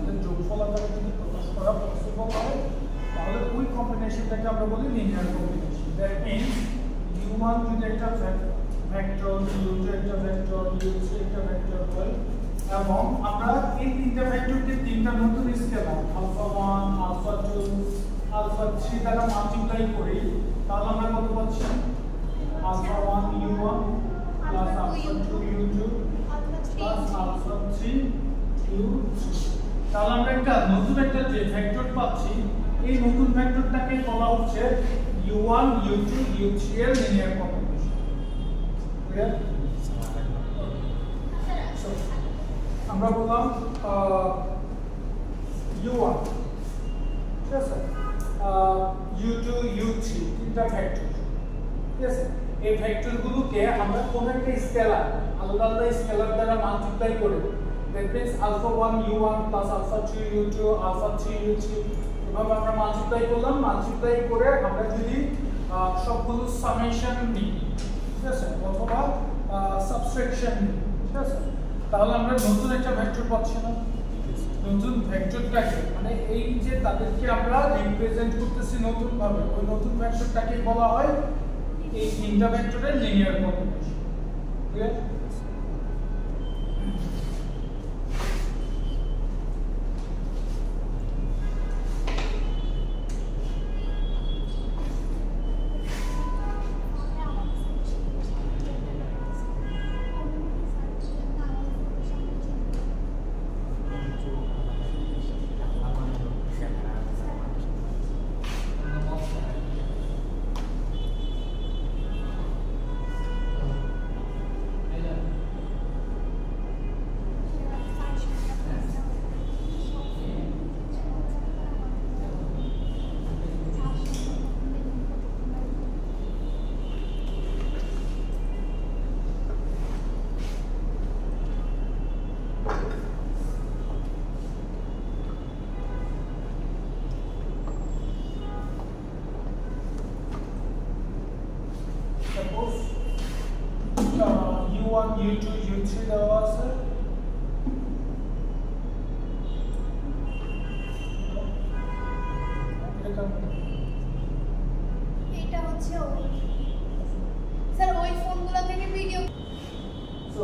তাদের যোগফল আকারে যদি প্রকাশ করা পসিবল হয় তাহলে ওই কম্বিনেশনটাকে আমরা বলি linear combination. That means u1 যদি একটা ভেক্টর, u2 একটা ভেক্টর, u3 একটা ভেক্টর হয় এবং আমরা এই তিনটা ভেক্টরকে তিনটা নতুন স্কেলার আলফা 1 আলফা 2 আলফা 3 দ্বারা মাল্টিপ্লাই করি, তাহলে আমরা কত পাচ্ছি? Alpha 1 u1 plus alpha 2 u2 plus alpha 3 u3। তাহলে আমরা একটা নতুন একটা যে ভেক্টর পাচ্ছি, এই নতুন ভেক্টরটাকে বলা হচ্ছে u1 u2 u3 এর লিনিয়ার কম্বিনেশন। ক্লিয়ার? সো আমরা বললাম u1, ঠিক আছে, u2 u3 তিনটা ভেক্টর, ঠিক আছে। এই ভেক্টরগুলোকে আমরা কোন একটা স্কেলার আলাদা আলাদা স্কেলার দ্বারা মাল্টিপ্লাই করে, that means alpha 1 u1 plus alpha 2 u2 alpha 3 u3 এভাবে আমরা মাল্টিপ্লাই করলাম। মাল্টিপ্লাই করে আমরা যদি সবগুলো সামেশন নিই, ঠিক আছে, অথবা সাবট্রাকশন নিই, ঠিক আছে, তাহলে আমরা নতুন একটা ভেক্টর পাচ্ছি না? নতুন ভেক্টরটাকে মানে এই যে তাদেরকে আমরা রিপ্রেজেন্ট করতেছি নতুন ভাবে, ওই নতুন ভেক্টরটাকে বলা হয় এই তিনটা ভেক্টরের linear combination. Clear? u1 u2 u3 দেওয়া আছে, এটা হচ্ছে স্যার ওই ফোনগুলো থেকে ভিডিও। সো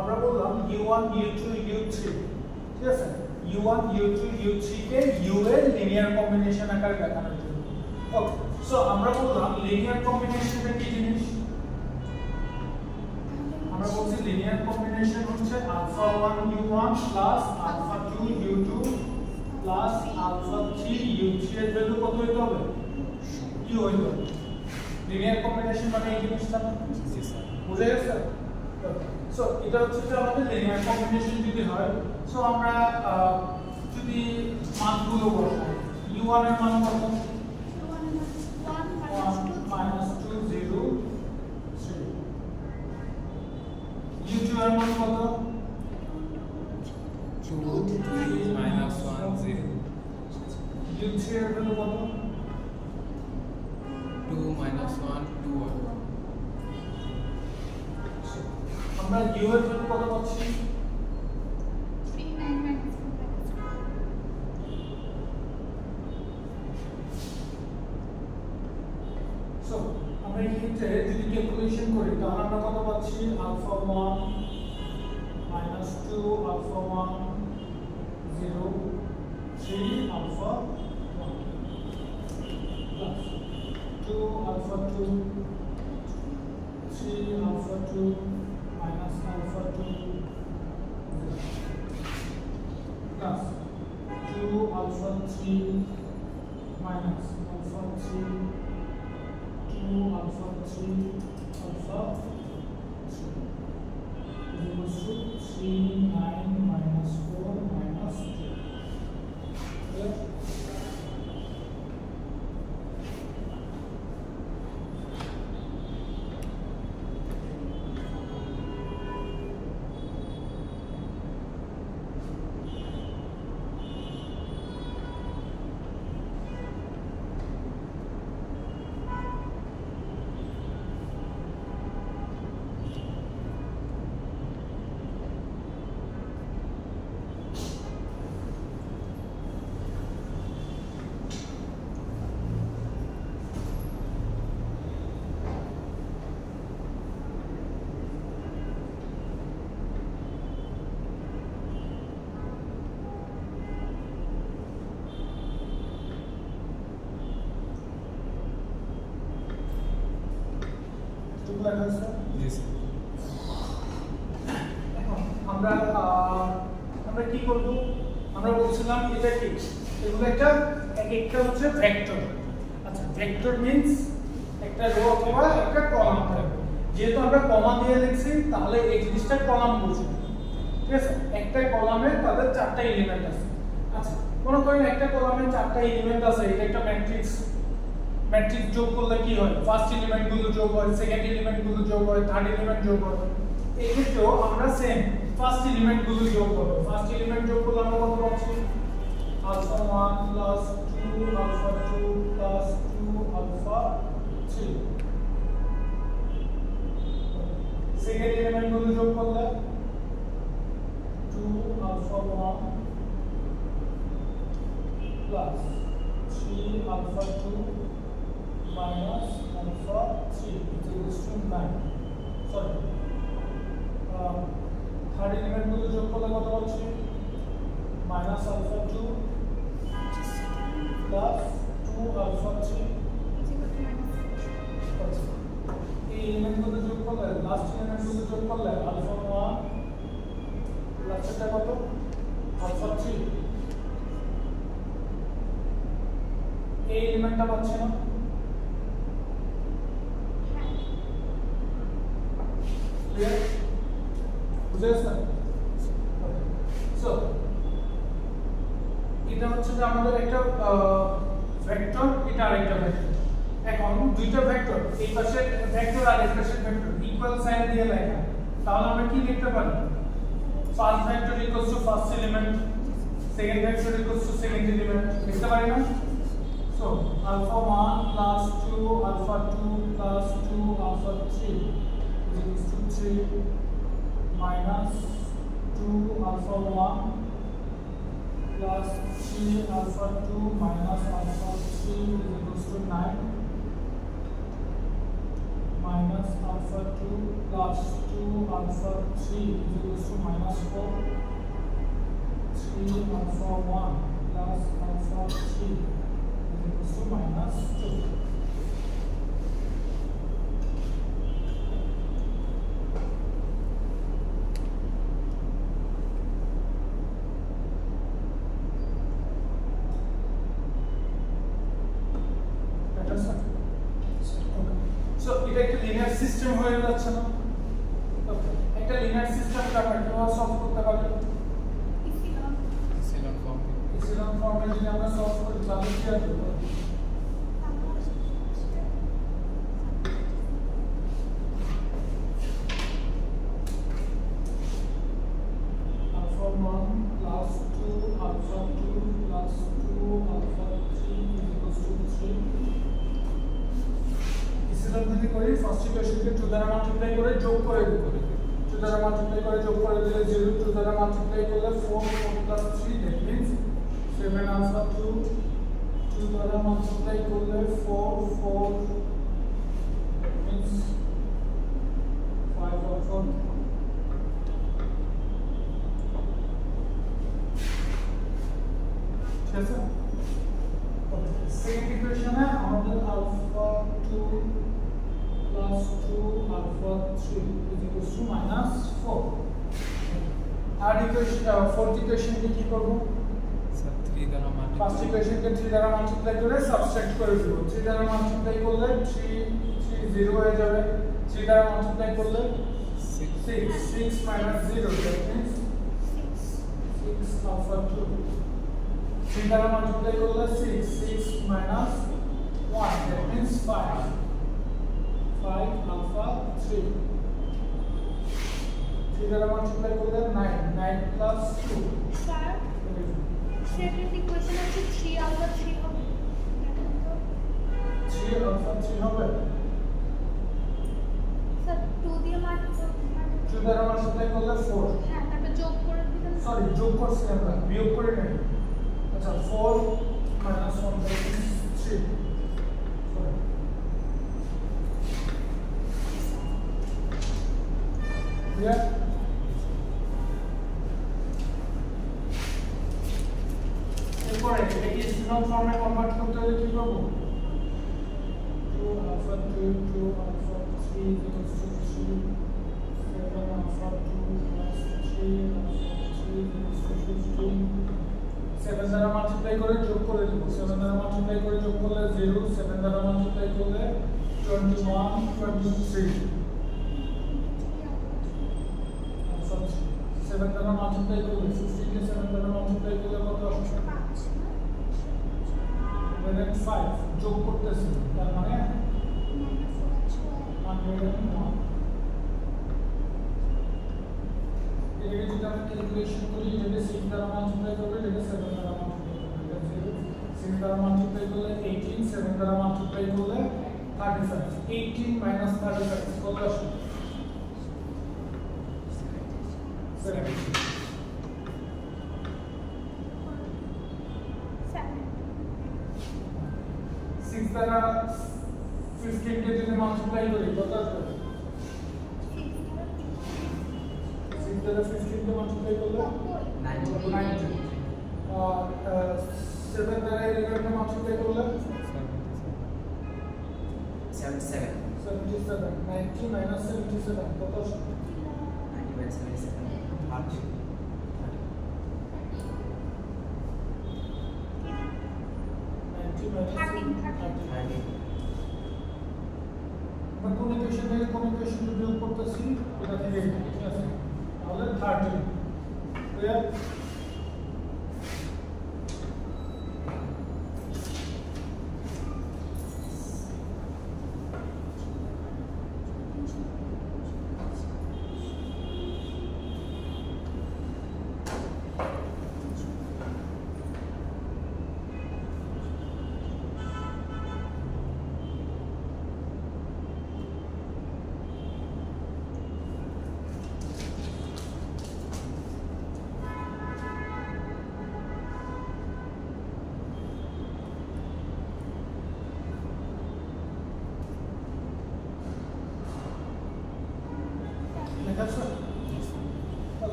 আমরা বললাম u1 u2 u3, ঠিক আছে, u1 u2 u3 কে u এর লিনিয়ার কম্বিনেশন আকারে দেখানোর জন্য। ওকে, সো আমরা বললাম লিনিয়ার কম্বিনেশনটা কি জিনিস? আমরা বলছি লিনিয়ার কম্বিনেশন হচ্ছে alpha 1 u1 plus alpha 2 u2 plus alpha 3 u3 এর ভ্যালু কত হইতে হবে? u হইতে হবে। লিনিয়ার কম্বিনেশন মানে এই জিনিসটা না? জি স্যার, বুঝে গেছে? সো এটা হচ্ছে যে আমাদের লিনিয়ার কম্বিনেশন যদি হয়, সো আমরা যদি মানগুলো বসাই, u1 এর মান কত? 1 2 0 3। u2 এর মান কত? 2 3 -1 0। u3 এর ভ্যালু কত? 2 -1 2 1। আমরা u এর ভ্যালু কত পাচ্ছি? 3 9 সো আমরা এই ক্ষেত্রে যদি ক্যালকুলেশন করি তাহলে আমরা কত পাচ্ছি? Alpha 1 -2 alpha 1 0 3 alpha 1 plus 2 alpha 2 3 alpha 2 minus alpha 2 plus 2 alpha 3 minus alpha 3 2 alpha 3 alpha 3 equals to 3 9 minus 4 minus 2. Clear? দেখা হয়েছে? জি স্যার। এখন আমরা কি করব? আমরা বলছিলাম এটা কি, এগুলো একটা একটা হচ্ছে ভেক্টর। আচ্ছা, ভেক্টর মিন্স একটা রো অথবা একটা কলাম থাকবে। যেহেতু আমরা কমা দিয়ে লিখছি তাহলে এই জিনিসটা কলাম বুঝবে, ঠিক আছে? একটা কলামে তাদের চারটা এলিমেন্ট আছে। আচ্ছা, মনে করেন একটা কলামে চারটা এলিমেন্ট আছে, এটা একটা ম্যাট্রিক্স। ম্যাট্রিক্স যোগ করলে কি হয়? ফার্স্ট এলিমেন্ট গুলো যোগ হয়, সেকেন্ড এলিমেন্ট গুলো যোগ হয়, থার্ড এলিমেন্ট যোগ হয়। এই ক্ষেত্রেও আমরা সেম ফার্স্ট এলিমেন্ট গুলো যোগ করব। ফার্স্ট এলিমেন্ট যোগ করলে আমরা কত পাচ্ছি? Alpha 1 plus 2 alpha 2 plus 2 alpha 3। Second element গুলো যোগ করলে 2 alpha 1 plus 3 alpha 2 minus alpha 3 is equals to 9. Sorry. Third element গুলো যোগ করলে কত হচ্ছে? minus alpha 2 plus 2 alpha 3 এই এলিমেন্ট গুলো যোগ করলে, লাস্ট এলিমেন্ট গুলো যোগ করলে alpha 1 প্লাস এটা কত? alpha 3। এই এলিমেন্টটা পাচ্ছি না? Clear? বুঝে গেছে? সো এটা হচ্ছে যে আমাদের একটা ভেক্টর, এটা আরেকটা ভেক্টর। এখন দুইটা ভেক্টর, এই পাশে ভেক্টর আর এই পাশে ভেক্টর ইকুয়াল সাইন দিয়ে লেখা, তাহলে আমরা কি লিখতে পারি? First vector equals to first element, second vector equals to second element, লিখতে পারি না? So alpha 1 plus 2 alpha 2 plus 2 alpha 3 is equals to 3 minus 2 alpha 1 plus 3 alpha 2 minus alpha 3 is equals to 9 minus alpha 2 plus 2 alpha 3 is equals to minus 4 3 alpha 1 plus alpha 3 is equals to minus 2. So এটা একটা linear system হয়ে যাচ্ছে না? ওকে, একটা linear সিস্টেমকে আমরা কিভাবে solve করতে পারি? ইপসিলন ফর্মে যদি আমরা সলভ করি তাহলে কি হবে? alpha 1 plus 2 alpha 2 plus 2 alpha 3 is equals to 3. যদি করি ফার্স্ট ইকুয়েশনকে 2 দ্বারা মাল্টিপ্লাই করে যোগ করে দেব, 2 দ্বারা মাল্টিপ্লাই করে যোগ করে দিলে 0, 2 দ্বারা মাল্টিপ্লাই করলে 4 4 3 that means 7 alpha 2, 2 দ্বারা মাল্টিপ্লাই করলে 4 4 that means 5 alpha 2. ঠিক আছে? সেকেন্ড ইকুয়েশনে আমাদের alpha 2 plus 2 alpha 3 is equals to minus 4. Third equation, fourth equation কি করব? স্যার 3 দ্বারা মাল্টিপ্লাই, ফার্স্ট ইকুয়েশনকে 3 দ্বারা মাল্টিপ্লাই করে সাবট্রাক্ট করে দেব। 3 দ্বারা মাল্টিপ্লাই করলে 3 0 হয়ে যাবে। 3 দ্বারা মাল্টিপ্লাই করলে 6 minus 0 that means 6 alpha 2. 3 দ্বারা মাল্টিপ্লাই করলে 6 minus 1 that means 5 alpha 3. 3 দ্বারা মাল্টিপ্লাই করলে 9 plus 2. স্যার সেকেন্ড ইকুয়েশন আছে 3 আলফা 3 হবে। 3 alpha 3 হবে। স্যার 2 দিয়ে মাল্টিপ্লাই 2 দ্বারা মাল্টিপ্লাই করলে 4। হ্যাঁ, তারপর যোগ করে দিবেন। সরি, যোগ করছি আমরা, বিয়োগ করে নাই। আচ্ছা 4 minus 1 that means 3. Sorry. Yeah. এরপরে এটাকে ইপসিলন ফর্মে কনভার্ট করতে হলে কি করব? 2 alpha 2 alpha 3 equals to 7 দ্বারা মাল্টিপ্লাই করে যোগ করে দেব 7 দ্বারা মাল্টিপ্লাই করে যোগ করলে 0 7 দ্বারা মাল্টিপ্লাই করলে 21 23 7 দ্বারা মাল্টিপ্লাই করলে 15 কে 7 দ্বারা মাল্টিপ্লাই করলে কত আসছে 5 যোগ করতেছি তার মানে 101 এটাকে যদি আমরা ক্যালকুলেশন করি এটাকে 6 দ্বারা মাল্টিপ্লাই করলে এটাকে 7 দ্বারা মাল্টিপ্লাই করলে এটা 0 6 দ্বারা মাল্টিপ্লাই করলে 18 7 দ্বারা মাল্টিপ্লাই করলে 35 18 minus 35 কত আসে 6 দ্বারা 15 কে যদি মাল্টিপ্লাই করি কত আসবে 6 দ্বারা 15 কে মাল্টিপ্লাই করলে 90 7 দ্বারা 11 কে মাল্টিপ্লাই করলে 77 90 minus 77 কত আসে 90 minus 77 30 আমরা কোন ইকুয়েশন থেকে কোন ইকুয়েশন বিয়োগ করতেছি এটা থেকে ঠিক আছে তাহলে 30 ক্লিয়ার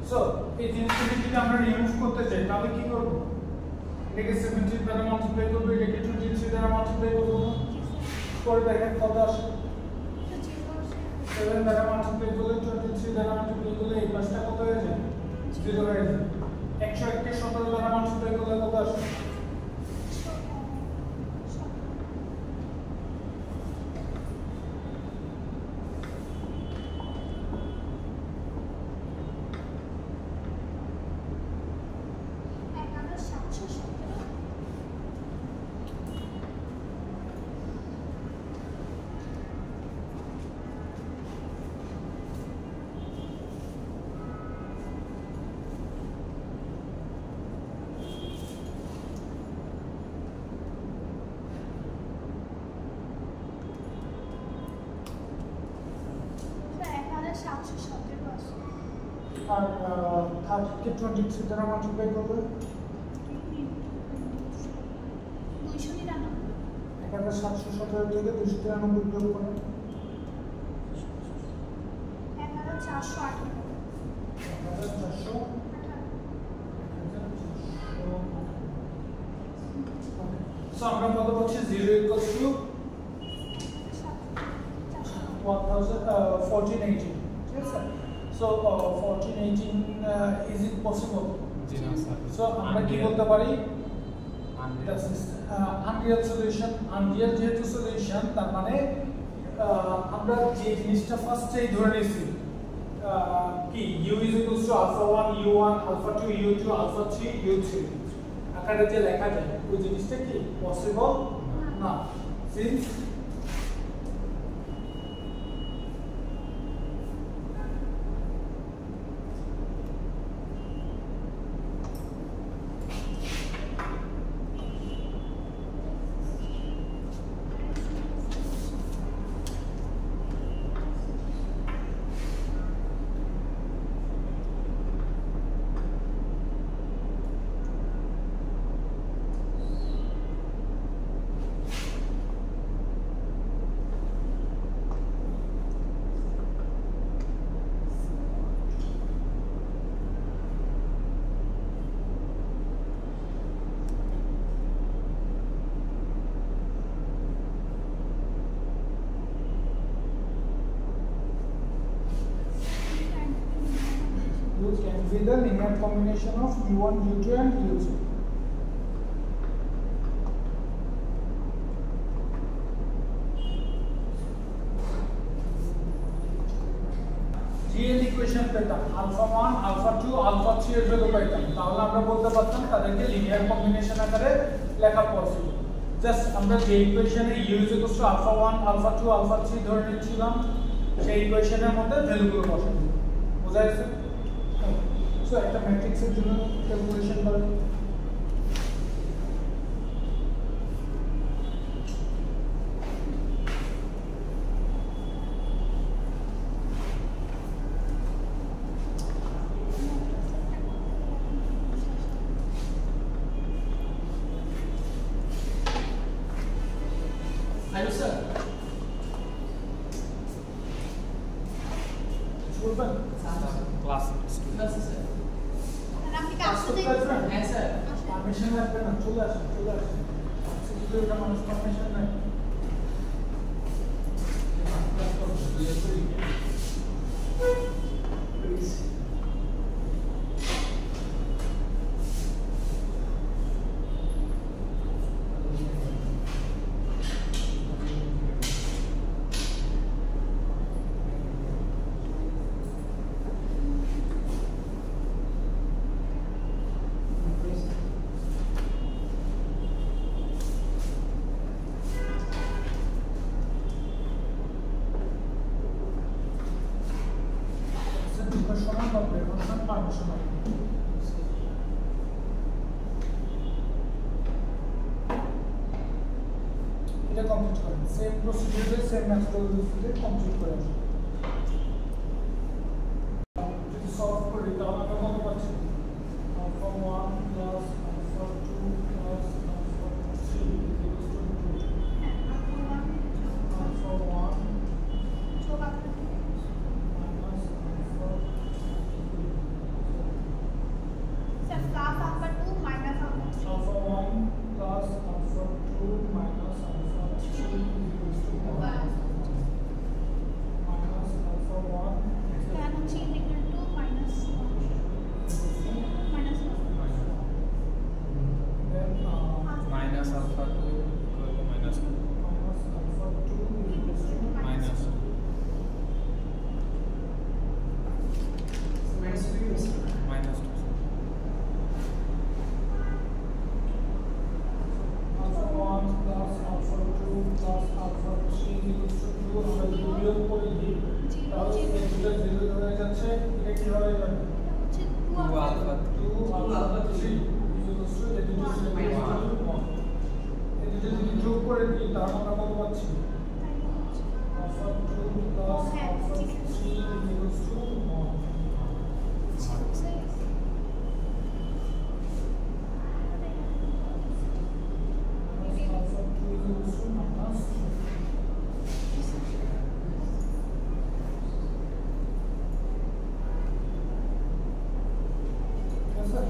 সো এই জিনিসটাকে যদি আমরা রিমুভ করতে চাই তাহলে কি করব এটাকে 17 দ্বারা মাল্টিপ্লাই করব এটাকে 23 দ্বারা মাল্টিপ্লাই করব করে দেখেন কত আসে 7 দ্বারা মাল্টিপ্লাই করলে 23 দ্বারা মাল্টিপ্লাই করলে এই পাশটা কত হয়ে যায় 0 হয়ে যায় 101 কে 17 দ্বারা মাল্টিপ্লাই করলে কত আসে আর 30 কে 23 দ্বারা মাল্টিপ্লাই করলে 1717 থেকে 293 বিয়োগ করুন 1400 সো আমরা কত পাচ্ছি 0 equals to 1418 ঠিক আছে সো 1418 is it possible জি না স্যার সো আমরা কি বলতে পারি আনরিয়াল সলিউশন আনরিয়াল যেহেতু সলিউশন তার মানে আমরা যে জিনিসটা ফার্স্টেই ধরে নিয়েছি কি u is equals to alpha 1 u1 alpha 2 u2 alpha 3 u3 আকারে যে লেখা যায় ওই জিনিসটা কি পসিবল না since will be the linear combination of u1, u2 and u3. GL equation পেতাম আলফা 1 আলফা 2 আলফা 3 এর ভ্যালু পাইতাম, তাহলে আমরা বলতে পারতাম তাদেরকে লিনিয়ার কম্বিনেশন আকারে লেখা পসিবল। জাস্ট আমরা যে ইকুয়েশনে u আলফা 1 আলফা 2 আলফা 3 ধরে নিচ্ছিলাম সেই ইকুয়েশনের মধ্যে ভ্যালুগুলো বসাই দিই। বুঝা গেছে? সো একটা ম্যাট্রিক্সের জন্য ক্যালকুলেশন করেন। Hello sir. বলবেন ক্লাস Yes sir. আপনি কি আসতে চাইছেন? হ্যাঁ স্যার। পারমিশন লাগবে না, চলে আসুন চলে আসুন। সিকিউরিটি মানুষ পারমিশন নাই। প্লিজ সমান হবে, এখন পারমিশন হবে। এটা কমপ্লিট করেন, সেম প্রসিডিউরে সেম মেথডোলজিতে কমপ্লিট করে আসুন। যদি সলভ করি তাহলে আমরা কত পাচ্ছি? Alpha 1 plus alpha 2 plus alpha 3 equals to 2 alpha 1 চোখ আপনার minus alpha sir plus alpha 2 minus alpha 3 alpha 1 plus alpha 2 minus alpha 3 equals to 1 minus alpha 1 কেন 3 equal to minus 1 minus 1 then minus alpha 2 মাইনাস minus alpha 2 equals to minus Minus 2 is minus alpha 1 plus alpha 2 plus alpha 3 equals to 2 আমরা যদি বিয়োগ করে দিই তাহলে এই দুটো 0 হয়ে যাচ্ছে, এটা কি হবে? হচ্ছে 2 2 alpha alpha 2 alpha 3 equals to এই দুটো 0 এই দুটো যদি যোগ করে দিই তাহলে আমরা কত পাচ্ছি? alpha 2 plus alpha 3 equals to 1 minus alpha 2 equals to minus 2. Yes, sir.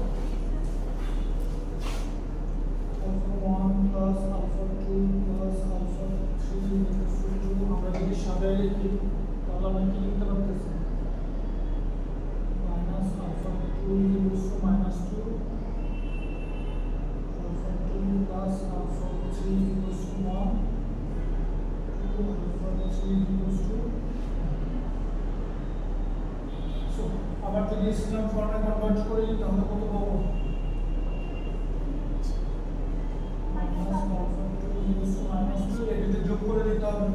Alpha 1 plus alpha 2 plus alpha 3 equals to 2 আমরা যদি সাজায় লিখি তাহলে আমরা কি লিখতে পারতেছি? minus alpha 2 equals to minus 2 alpha 2 plus alpha 3 equals to 1 2 alpha 3 equals to so আবার যদি সিস্টেম ফর্মে কনভার্ট করি তাহলে কত পাবো? minus alpha 2 equals to minus 2 এই দুটো যোগ করে দিতে হবে।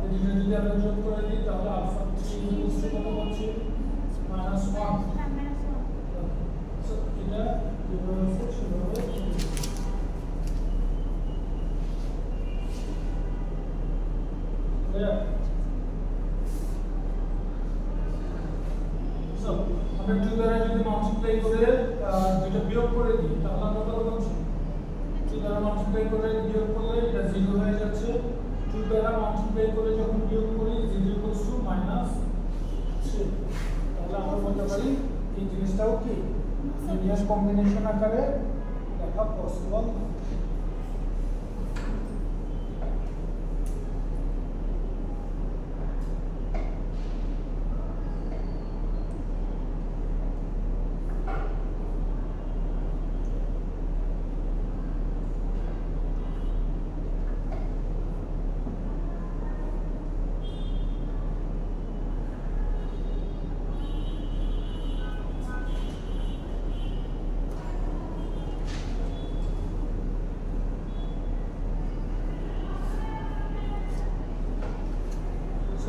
এই দুটো যদি আমরা যোগ করে দিই তাহলে alpha 3 equals to কত পাচ্ছি? minus 1 so এটা যেভাবে আছে সেভাবে clear? so আমরা 2 দ্বারা যদি মাল্টিপ্লাই করে দুটো বিয়োগ করে দিই তাহলে আমরা কত পাচ্ছি? 2 দ্বারা মাল্টিপ্লাই করে বিয়োগ করলে এটা 0 হয়ে যাচ্ছে। 2 দ্বারা মাল্টিপ্লাই করে যখন বিয়োগ করি 0 equals to minus 3 তাহলে আমরা বলতে পারি এই জিনিসটাও কি লিনিয়ার কম্বিনেশন আকারে লেখা পসিবল।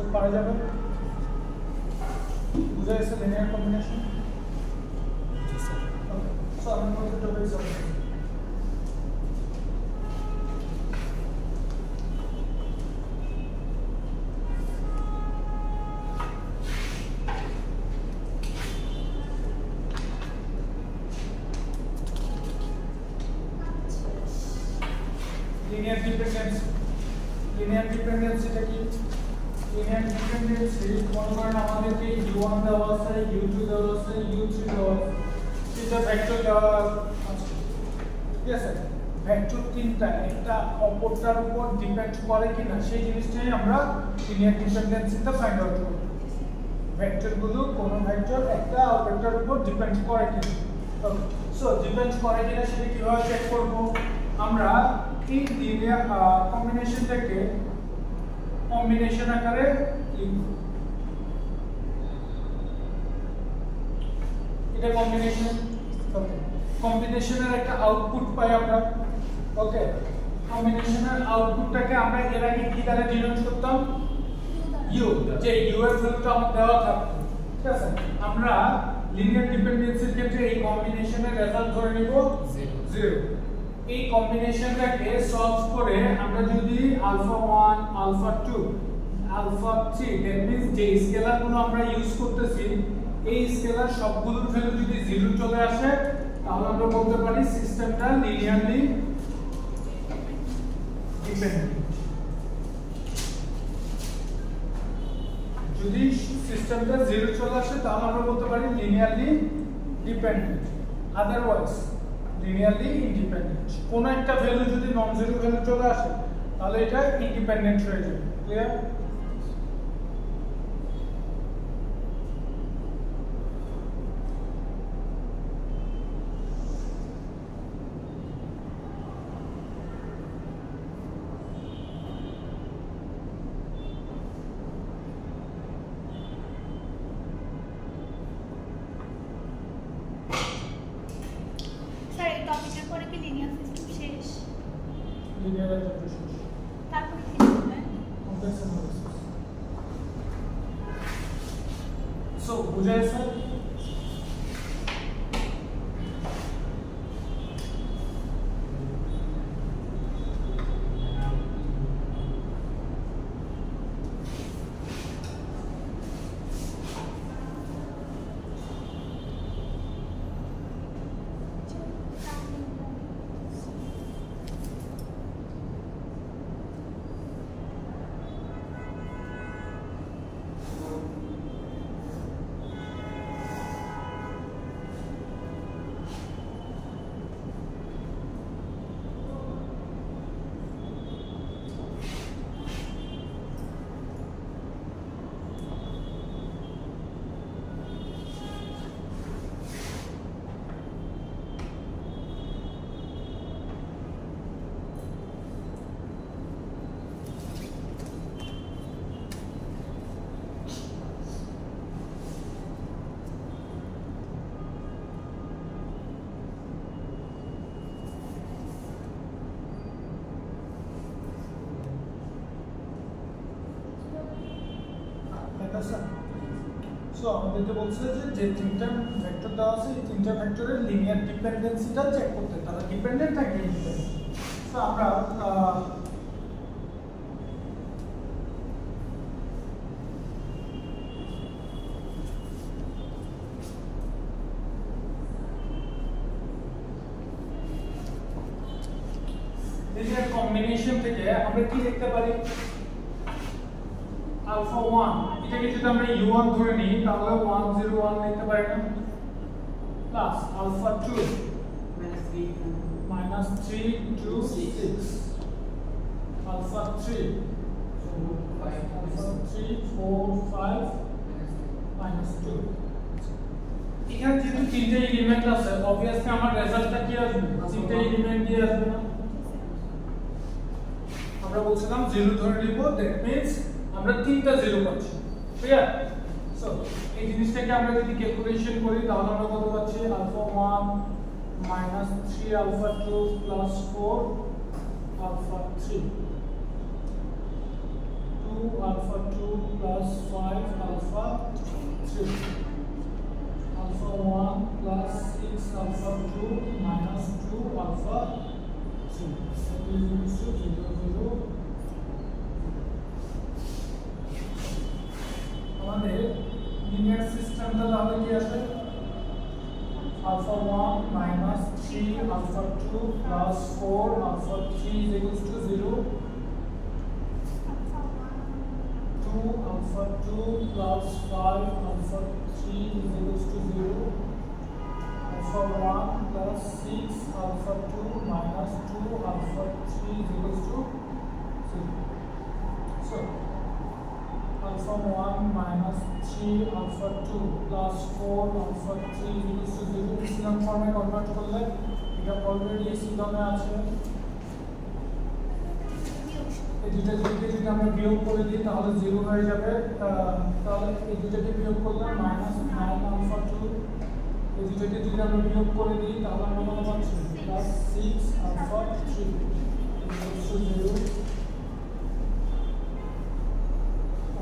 সো পারা যাবে বুঝা গেছে লিনিয়ার কম্বিনেশন জি স্যার ওকে সো আমি মধ্যে টপিক সলভ করব linear dependency টা কি linear dependency মনে করেন আমাদেরকে u1 দেওয়া আছে u2 দেওয়া আছে u3 দেওয়া আছে তিনটা ভেক্টর দেওয়া আছে ঠিক আছে ভেক্টর তিনটা একটা অপরটার উপর ডিপেন্ড করে কিনা সেই জিনিসটাই আমরা linear dependency তে ফাইন্ড আউট করব ভেক্টর গুলো কোন ভেক্টর একটা অপরটার উপর ডিপেন্ড করে কিনা ওকে সো ডিপেন্ড করে কিনা সেটা কিভাবে চেক করব আমরা এই লিনিয়ার কম্বিনেশনটাকে কম্বিনেশন আকারে লিখব এটা কম্বিনেশন ওকে কম্বিনেশনের একটা আউটপুট পাই আমরা ওকে কম্বিনেশনের আউটপুটটাকে আমরা এর আগে কি দ্বারা ডিনোট করতাম u যে u এর ভ্যালুটা আমাদের দেওয়া থাকতো ঠিক আছে আমরা লিনিয়ার ডিপেন্ডেন্সির ক্ষেত্রে এই কম্বিনেশনের রেজাল্ট ধরে নিব 0 এই কম্বিনেশনটাকে সলভ করে আমরা যদি alpha 1 alpha 2 alpha 3 that means যে স্কেলারগুলো আমরা ইউজ করতেছি এই স্কেলার সবগুলোর ভ্যালু যদি 0 চলে আসে তাহলে আমরা বলতে পারি সিস্টেমটা লিনিয়ারলি ডিপেন্ডেন্ট যদি সিস্টেমটা 0 চলে আসে তাহলে আমরা বলতে পারি linearly dependent otherwise linearly independent কোন একটা ভ্যালু যদি নন জিরো ভ্যালু চলে আসে তাহলে এটা ইন্ডিপেন্ডেন্ট হয়ে যাবে ক্লিয়ার linear algebra তারপরে কি হবে complex analysis so বুঝা গেছে সো আমাদেরকে বলছে যে তিনটা ভেক্টর দেওয়া আছে এই তিনটা ভেক্টরের লিনিয়ার ডিপেন্ডেন্সিটা চেক করতে তারা ডিপেন্ডেন্ট নাকি ইন্ডিপেন্ডেন্ট সো আমরা লিনিয়ার কম্বিনেশন থেকে আমরা কি লিখতে পারি alpha 1 এটাকে যদি আমরা u1 ধরে নিই তাহলে 101 লিখতে পারি না plus alpha 2 minus 3 to 6 alpha 3 alpha 3 4 5 minus 2 এখানে যেহেতু তিনটে এলিমেন্ট আছে obviously আমার রেজাল্টটা কি আসবে তিনটে এলিমেন্ট দিয়ে আসবে না আমরা বলছিলাম 0 ধরে নিব দ্যাট মিন্স আমরা তিনটা 0 পাচ্ছি ক্লিয়ার সো এই জিনিসটাকে আমরা যদি ক্যালকুলেশন করি তাহলে আমরা কত পাচ্ছি alpha 1 minus 3 alpha 2 plus 4 alpha 3 2 alpha 2 plus 5 alpha 3. Alpha 1 plus 6 alpha 2 minus 2 alpha 3. So this is 0, 0. আমাদের লিনিয়ার সিস্টেমটা তাহলে কি আসে alpha 1 minus 3 alpha 2 plus 4 alpha 3 is equals to 0. 2 alpha 2 plus 5 alpha 3 is equals to 0. Alpha 1 plus 6 alpha 2 minus 2 alpha 3 is equals to 0. So alpha 1 minus 3 alpha 2 plus 4 alpha 3 is equals to 0. Echelon form convert করলে এটা already echelon এ আছে। এই দুটো দিকে যদি আমরা বিয়োগ করে দিই তাহলে 0 হয়ে যাবে। তাহলে এই দুটোকে বিয়োগ করলে minus 9 alpha 2, এই দুটোকে যদি আমরা বিয়োগ করে দিই তাহলে আমরা কত পাচ্ছি plus 6 alpha 3 is equals to 0.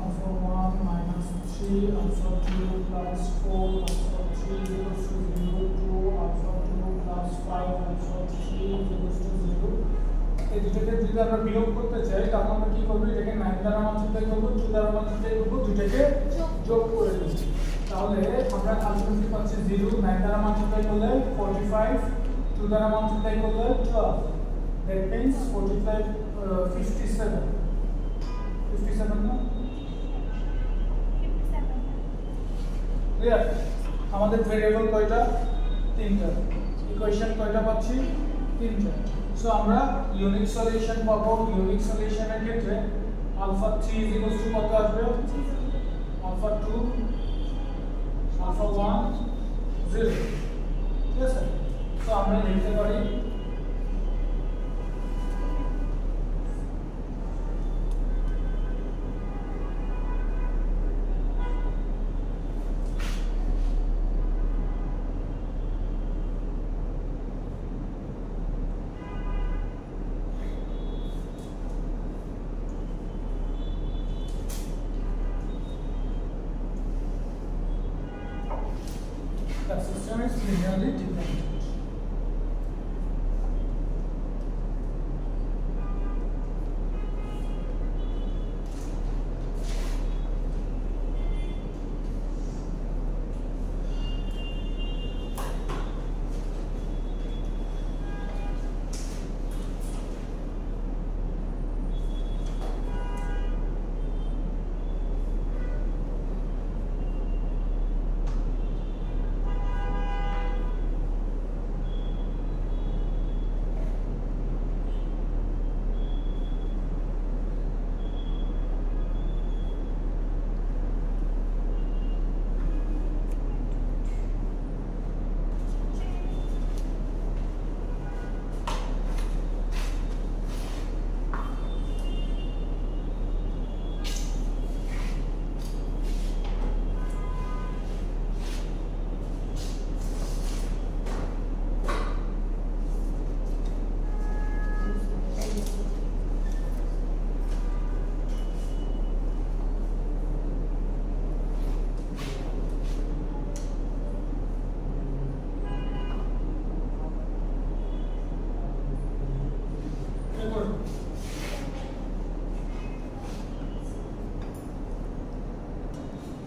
Alpha 1 minus 3 alpha 2 plus 4 alpha 3 is equals to 0. 2 alpha 2 plus 5 alpha 3 is equals to 0. এই দুটোকে যদি আমরা বিয়োগ করতে চাই তাহলে আমরা কি করব, এটাকে 9 দ্বারা মাল্টিপ্লাই করব, 2 দ্বারা মাল্টিপ্লাই করব, দুটোকে যোগ করে দেব। তাহলে আমরা আলটিমেটলি পাচ্ছি 0। 9 দ্বারা মাল্টিপ্লাই করলে 45, 2 দ্বারা মাল্টিপ্লাই করলে 12, that means 45 57 না ক্লিয়ার। আমাদের ভেরিয়েবল কয়টা? তিনটা। ইকুয়েশন কয়টা পাচ্ছি? তিনটা। সো আমরা ইউনিক সলিউশন পাবো। ইউনিক সলিউশনের ক্ষেত্রে আলফা 3 ইজ ইকুয়াল টু কত আসবে? Alpha 2 alpha 1 0। ঠিক আছে, সো আমরা লিখতে পারি the system is linearly dependent.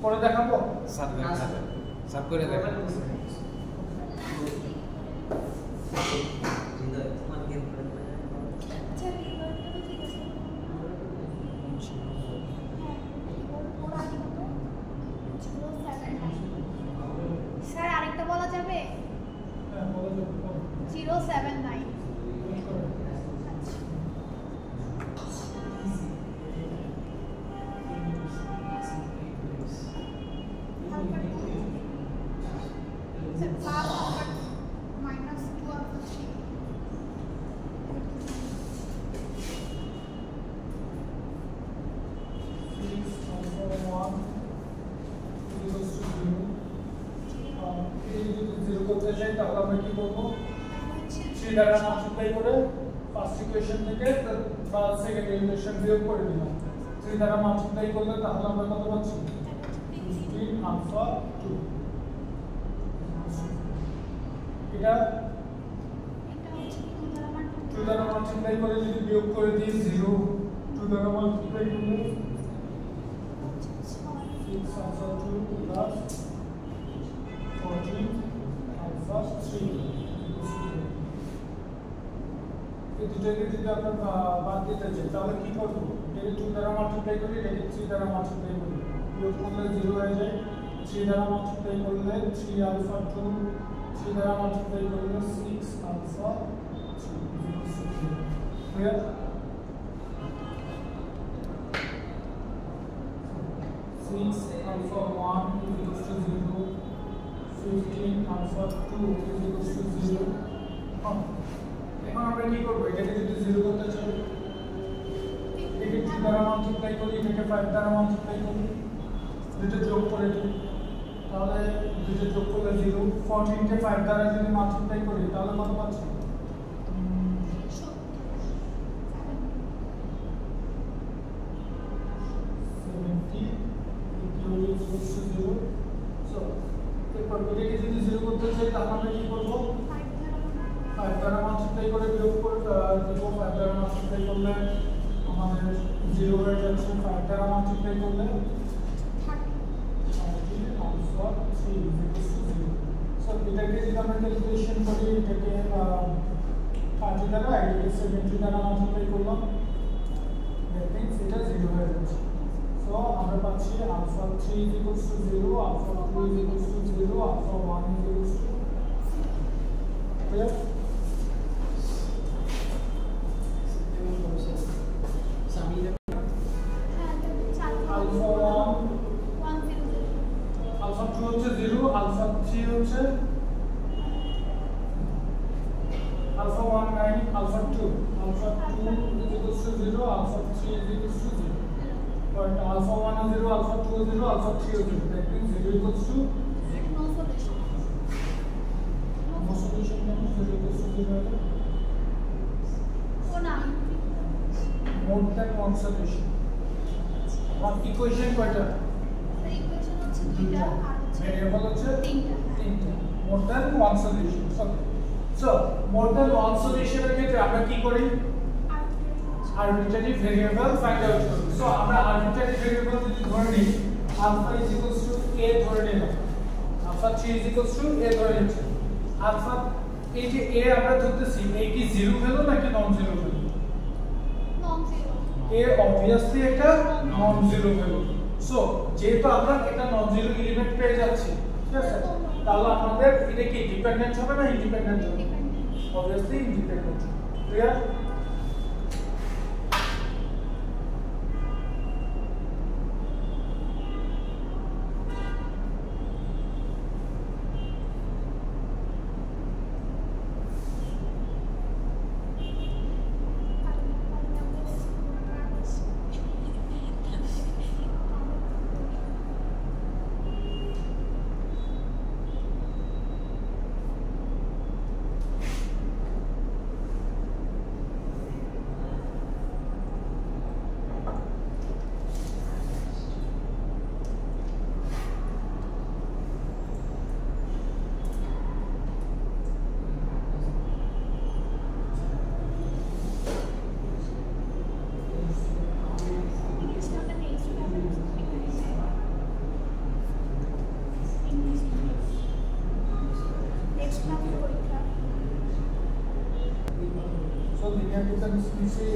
পরে দেখাবো সাব করে দেখাবো। স্যার আরেকটা বলা যাবে? 079 তাহলে আমরা কি করব, 3 দ্বারা মাল্টিপ্লাই করে ফার্স্ট ইকুয়েশন থেকে বা সেকেন্ড ইকুয়েশন বিয়োগ করে দিলাম। 3 দ্বারা মাল্টিপ্লাই করলে তাহলে আমরা কত পাচ্ছি 15 আলফা 2 এটা 2 দ্বারা মাল্টিপ্লাই করে যদি বিয়োগ করে দিই 0 2 দ্বারা মাল্টিপ্লাই করলে 6 আলফা 2 প্লাস 14 আলফা 3 এই দুটোকে যদি আমরা বাদ দিতে চাই তাহলে কি করব এটাকে 2 দ্বারা মাল্টিপ্লাই করি এটাকে 3 দ্বারা মাল্টিপ্লাই করি বিয়োগ করলে 0 হয়ে যায় 3 দ্বারা মাল্টিপ্লাই করলে 3 আলফা 2 3 দ্বারা মাল্টিপ্লাই করলে 6 alpha 3 clear 6 alpha 1 is equals to 0 15 alpha 2 is equals to 0 এখন আমরা কি করব এটাকে যদি 0 করতে চাই এটাকে 2 দ্বারা মাল্টিপ্লাই করি এটাকে 5 দ্বারা মাল্টিপ্লাই করি দুটো যোগ করে দিই তাহলে দুটো যোগ করলে 0 14 কে 5 দ্বারা যদি মাল্টিপ্লাই করি তাহলে কত পাচ্ছি 0 so এরপর এটাকে যদি 0 করতে চাই তাহলে আমরা কি করব 5 দ্বারা মাল্টিপ্লাই করে বিয়োগ করে দেব 5 দ্বারা মাল্টিপ্লাই করলে আমাদের 0 হয়ে যাচ্ছে 5 দ্বারা মাল্টিপ্লাই করলে 30 আলফা 3 0 so এটাকে যদি আমরা ক্যালকুলেশন করি এটাকে 30 দ্বারা এটাকে 70 দ্বারা মাল্টিপ্লাই করলাম that means এটা 0 হয়ে যাচ্ছে so আমরা পাচ্ছি alpha 3 is equals to 0 alpha 2 is equals to 0 alpha 1 is equals to clear alpha 1 alpha 2 হচ্ছে 0 alpha 3 হচ্ছে alpha 1 9 alpha 2 is equals to 0 alpha 3 is equals to 0 but alpha 1 is 0 alpha 2 is 0 alpha 3 is 0 that means 0 equals to no solution means 0 equals to 0 more than one solution one equation কয়টা equation হচ্ছে দুইটা আর হচ্ছে variable হচ্ছে তিনটা more than one solution so more than one solution এর ক্ষেত্রে আমরা কি করি arbitrary variable find out করি so আমরা arbitrary variable যদি ধরে নিই alpha is equals to a ধরে নিলাম alpha 3 is equals to a ধরে নিচ্ছি alpha এই যে a আমরা ধরতেছি a কি 0 ভ্যালু নাকি non zero value non zero a obviously একটা নন জিরো ভ্যালু সো যেহেতু আমরা এটা নন জিরো এলিমেন্ট পেয়ে যাচ্ছি ঠিক আছে তাহলে আমাদের এটা কি ডিপেন্ডেন্ট হবে না ইন্ডিপেন্ডেন্ট হবে obviously independent ক্লিয়ার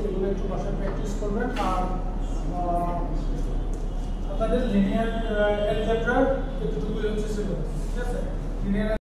এগুলো একটু বাসায় প্র্যাকটিস করবেন আর আপনাদের লিনিয়ার অ্যালজেব্রা এতটুকু হচ্ছে সিলেবাস ঠিক আছে লিনিয়ার